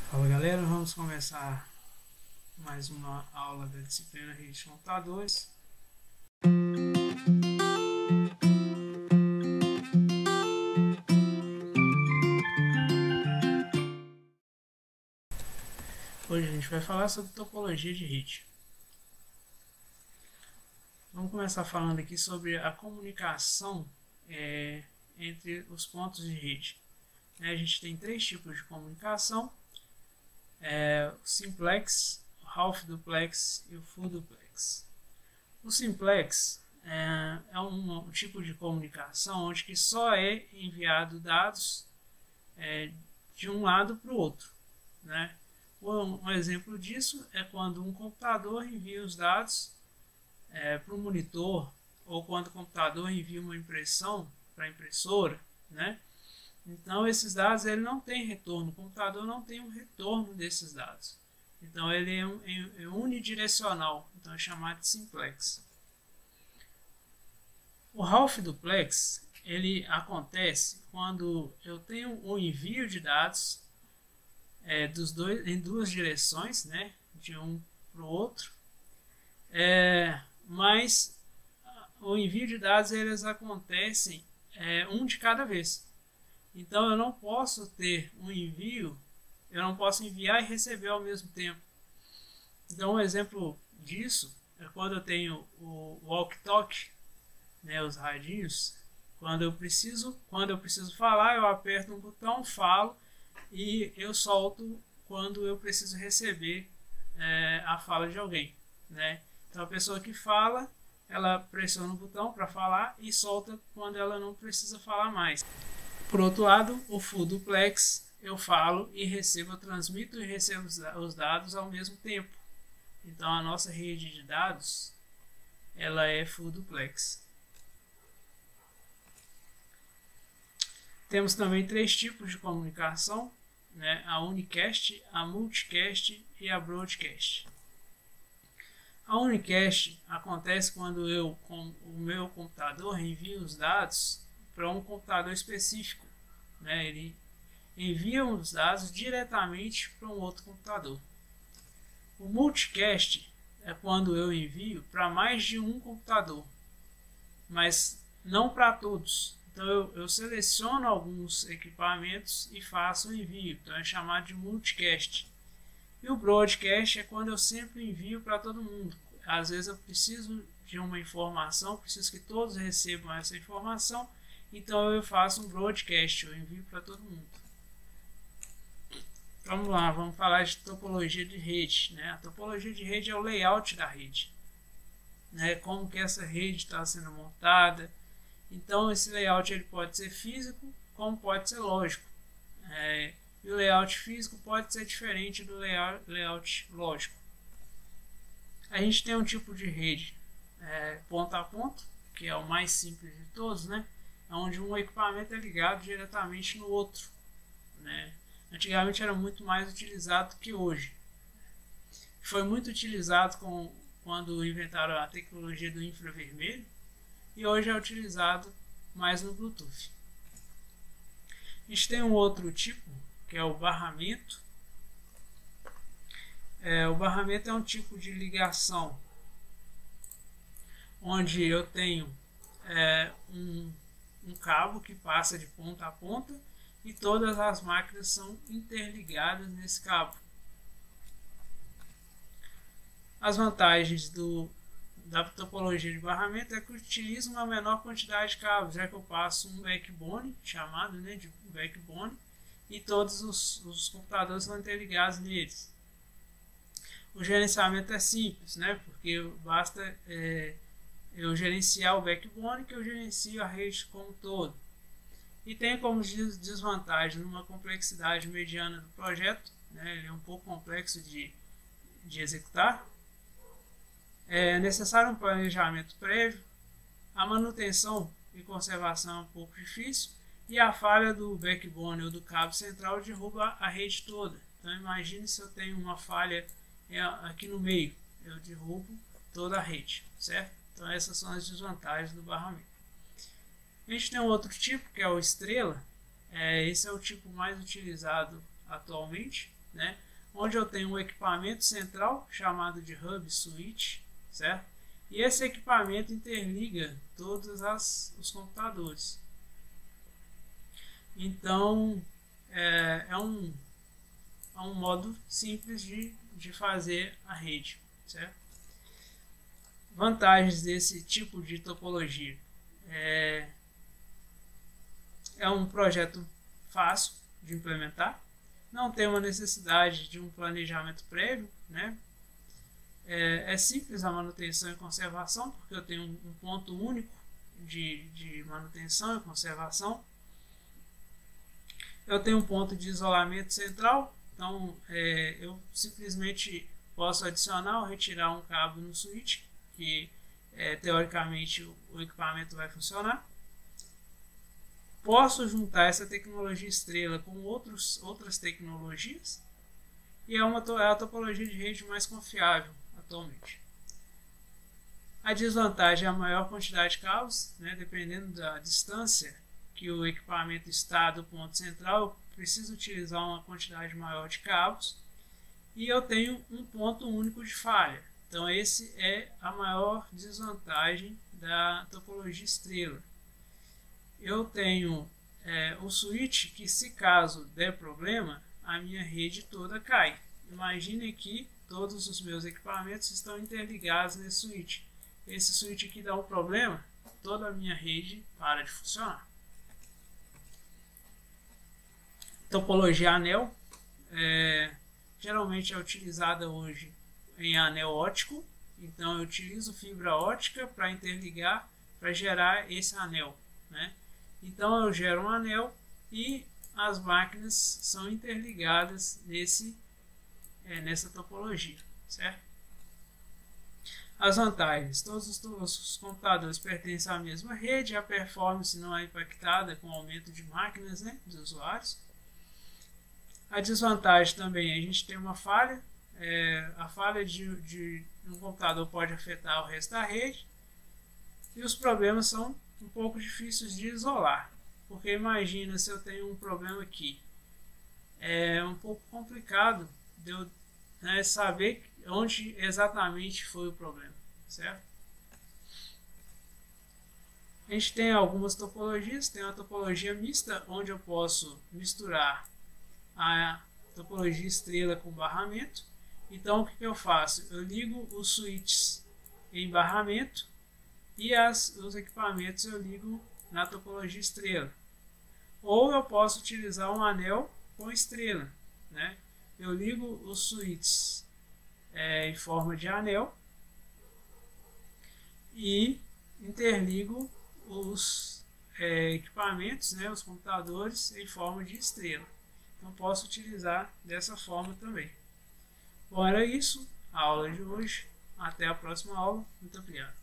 Fala galera, vamos começar mais uma aula da disciplina Rede de Computadores. Hoje a gente vai falar sobre topologia de rede. Vamos começar falando aqui sobre a comunicação entre os pontos de rede. A gente tem três tipos de comunicação: o simplex, o half duplex e o full duplex. O simplex é um tipo de comunicação onde que só é enviado dados de um lado para o outro, né? Um exemplo disso é quando um computador envia os dados para o monitor, ou quando o computador envia uma impressão para a impressora, né? Então esses dados ele não tem retorno, o computador não tem um retorno desses dados. Então ele é unidirecional, então é chamado de simplex. O half duplex ele acontece quando eu tenho um envio de dados em duas direções, né, de um para o outro, mas o envio de dados eles acontecem um de cada vez. Então eu não posso ter um envio, eu não posso enviar e receber ao mesmo tempo. Então um exemplo disso é quando eu tenho o walkie-talkie, né, os radinhos. Quando eu preciso falar, eu aperto um botão, falo, e eu solto quando eu preciso receber a fala de alguém, né? Então a pessoa que fala, ela pressiona o botão para falar e solta quando ela não precisa falar mais. Por outro lado, o full duplex, eu falo e recebo, eu transmito e recebo os dados ao mesmo tempo. Então a nossa rede de dados, ela é full duplex. Temos também três tipos de comunicação, né? A unicast, a multicast e a broadcast. A unicast acontece quando eu, com o meu computador, envio os dados para um computador específico, né? Ele envia os dados diretamente para um outro computador. O multicast é quando eu envio para mais de um computador, mas não para todos. Então eu seleciono alguns equipamentos e faço o envio, então é chamado de multicast. E o broadcast é quando eu sempre envio para todo mundo. Às vezes eu preciso de uma informação, preciso que todos recebam essa informação, então eu faço um broadcast, eu envio para todo mundo. Vamos lá, vamos falar de topologia de rede, né? A topologia de rede é o layout da rede, né? Como que essa rede está sendo montada. Então esse layout ele pode ser físico, como pode ser lógico. E o layout físico pode ser diferente do layout lógico. A gente tem um tipo de rede ponto a ponto, que é o mais simples de todos, né? Onde um equipamento é ligado diretamente no outro, né? Antigamente era muito mais utilizado que hoje. Foi muito utilizado quando inventaram a tecnologia do infravermelho, e hoje é utilizado mais no Bluetooth. A gente tem um outro tipo, que é o barramento. O barramento é um tipo de ligação onde eu tenho um cabo que passa de ponta a ponta e todas as máquinas são interligadas nesse cabo. As vantagens da topologia de barramento é que utiliza uma menor quantidade de cabos, já que eu passo um backbone, chamado, né, de backbone, e todos os computadores são interligados neles. O gerenciamento é simples, né, porque basta eu gerenciar o backbone que eu gerencio a rede como um todo. E tem como desvantagem uma complexidade mediana do projeto, né, ele é um pouco complexo de executar. É necessário um planejamento prévio, a manutenção e conservação é um pouco difícil, e a falha do backbone ou do cabo central derruba a rede toda. Então imagine se eu tenho uma falha aqui no meio, eu derrubo toda a rede, certo? Então essas são as desvantagens do barramento. A gente tem um outro tipo, que é o estrela. Esse é o tipo mais utilizado atualmente, né? Onde eu tenho um equipamento central chamado de Hub Switch, certo? E esse equipamento interliga todos os computadores. Então é um modo simples de fazer a rede, certo? Vantagens desse tipo de topologia: é um projeto fácil de implementar, não tem uma necessidade de um planejamento prévio, né? É simples a manutenção e conservação, porque eu tenho um ponto único de manutenção e conservação. Eu tenho um ponto de isolamento central, então eu simplesmente posso adicionar ou retirar um cabo no switch, que teoricamente o equipamento vai funcionar. Posso juntar essa tecnologia estrela com outras tecnologias, e é a topologia de rede mais confiável atualmente. A desvantagem é a maior quantidade de cabos, né? Dependendo da distância que o equipamento está do ponto central, eu preciso utilizar uma quantidade maior de cabos, e eu tenho um ponto único de falha. Então esse é a maior desvantagem da topologia estrela. Eu tenho o switch que, se caso der problema, a minha rede toda cai. Imagine que todos os meus equipamentos estão interligados nesse switch. Esse switch aqui dá um problema, toda a minha rede para de funcionar. Topologia anel geralmente é utilizada hoje em anel óptico. Então eu utilizo fibra óptica para interligar, para gerar esse anel, né? Então eu gero um anel e as máquinas são interligadas nessa topologia, certo? As vantagens: todos os computadores pertencem à mesma rede, a performance não é impactada com o aumento de máquinas, né, dos usuários. A desvantagem também: a gente tem uma falha, a falha de um computador pode afetar o resto da rede, e os problemas são um pouco difíceis de isolar, porque imagina se eu tenho um problema aqui, é um pouco complicado de eu saber onde exatamente foi o problema, certo? A gente tem algumas topologias. Tem a topologia mista, onde eu posso misturar a topologia estrela com barramento. Então o que eu faço? Eu ligo os switches em barramento e os equipamentos eu ligo na topologia estrela. Ou eu posso utilizar um anel com estrela, né? Eu ligo os switches em forma de anel e interligo os equipamentos, né, os computadores, em forma de estrela. Então posso utilizar dessa forma também. Bom, era isso a aula de hoje. Até a próxima aula. Muito obrigado.